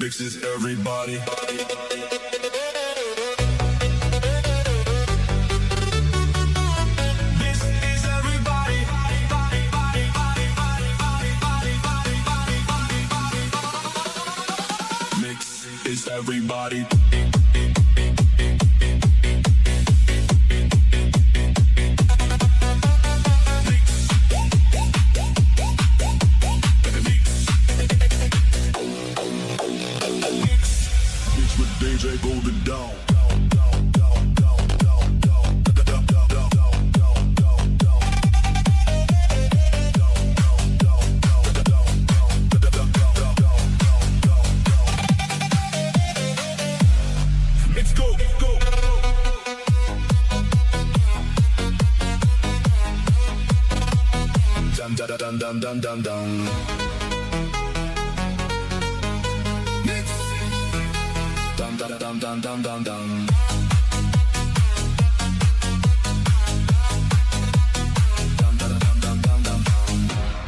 Mixes everybody. This is everybody. Mix is everybody. DJ Golden down. Let's go, go. Dun dun dun dun dun dun dun. Dum dum dum dum dum dum dum. Dum dum dum dum dum dum.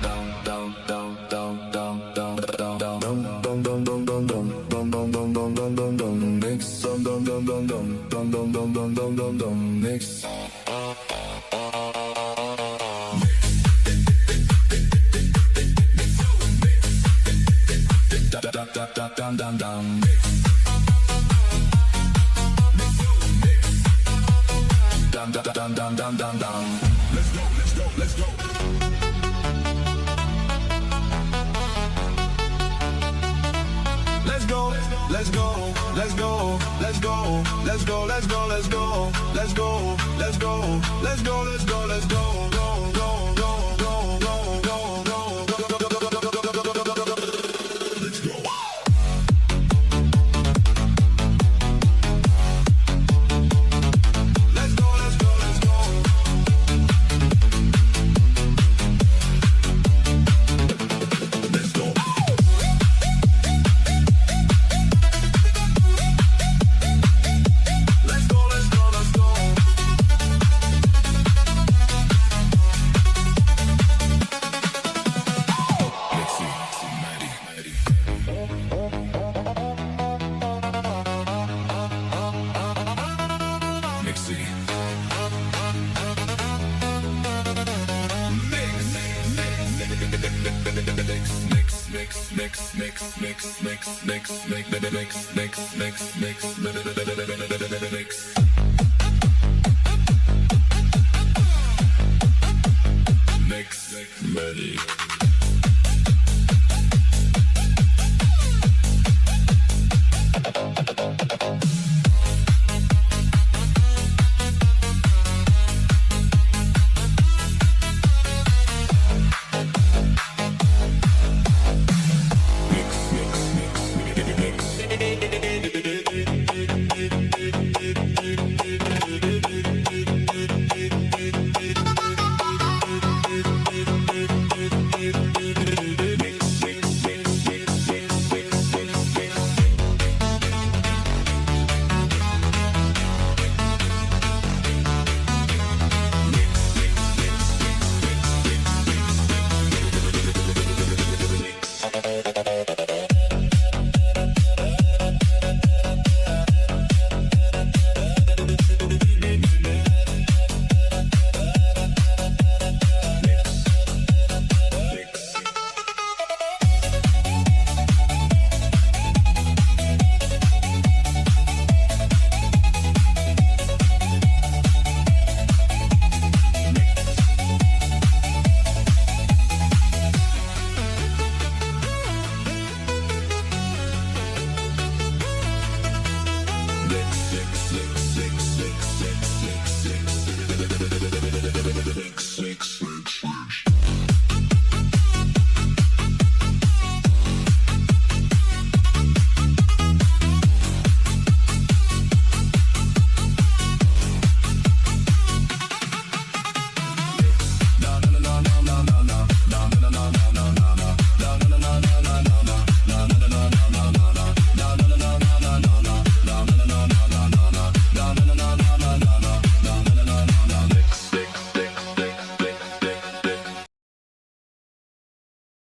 Dum dum dum dum dum dum dum dum. Dum dum dum dum dum dum dum dum dum dum dum dum. Mix. Dum dum dum dum dum dum dum dum dum dum dum dum. Mix. Dum dum dum dum dum dum. Dum dum dum dum dum dum dum. Let's go, let's go, let's go. Let's go, let's go, let's go, let's go, let's go, let's go, let's go, let's go, let's go, let's go, let's go, let's go, go, go, go, go, go, go, go, let's go. Mix.